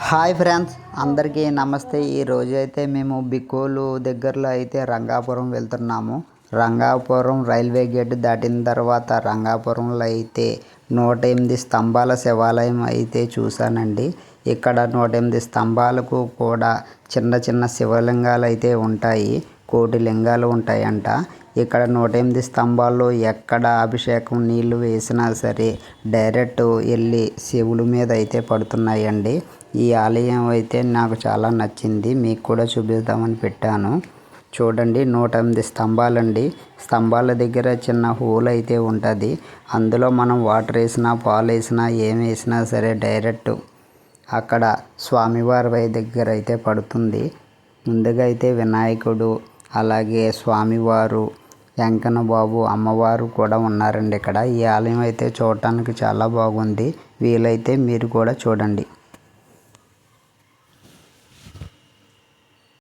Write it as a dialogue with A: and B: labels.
A: Hi friends, అందరికీ నమస్తే. ఈరోజు అయితే మేము బికోలు దగ్గరలో అయితే రంగాపురం వెళ్తున్నాము. రంగాపురం రైల్వే గేట్ దాటిన తర్వాత రంగాపురంలో అయితే 108 స్తంభాల శివాలయం అయితే చూశానండి. ఇక్కడ 108 స్తంభాలకు కూడా చిన్న చిన్న శివలింగాలు అయితే ఉంటాయి. కోటి లింగాలు ఉంటాయంట. ఇక్కడ 108 స్తంభాల్లో ఎక్కడ అభిషేకం నీళ్లు వేసినా సరే డైరెక్ట్ వెళ్ళి శివుల మీద అయితే పడుతున్నాయండి. ఈ ఆలయం అయితే నాకు చాలా నచ్చింది, మీకు కూడా చూపిద్దామని పెట్టాను. చూడండి, 108 స్తంభాలండి. స్తంభాల దగ్గర చిన్న హోల్ అయితే ఉంటుంది. అందులో మనం వాటర్ వేసినా పాలు వేసినా ఏం వేసినా సరే డైరెక్ట్ అక్కడ స్వామివారి దగ్గర అయితే పడుతుంది. ముందుగా అయితే వినాయకుడు, అలాగే స్వామివారు, వెంకన్న బాబు, అమ్మవారు కూడా ఉన్నారండి ఇక్కడ. ఈ ఆలయం అయితే చూడటానికి చాలా బాగుంది. వీలైతే మీరు కూడా చూడండి.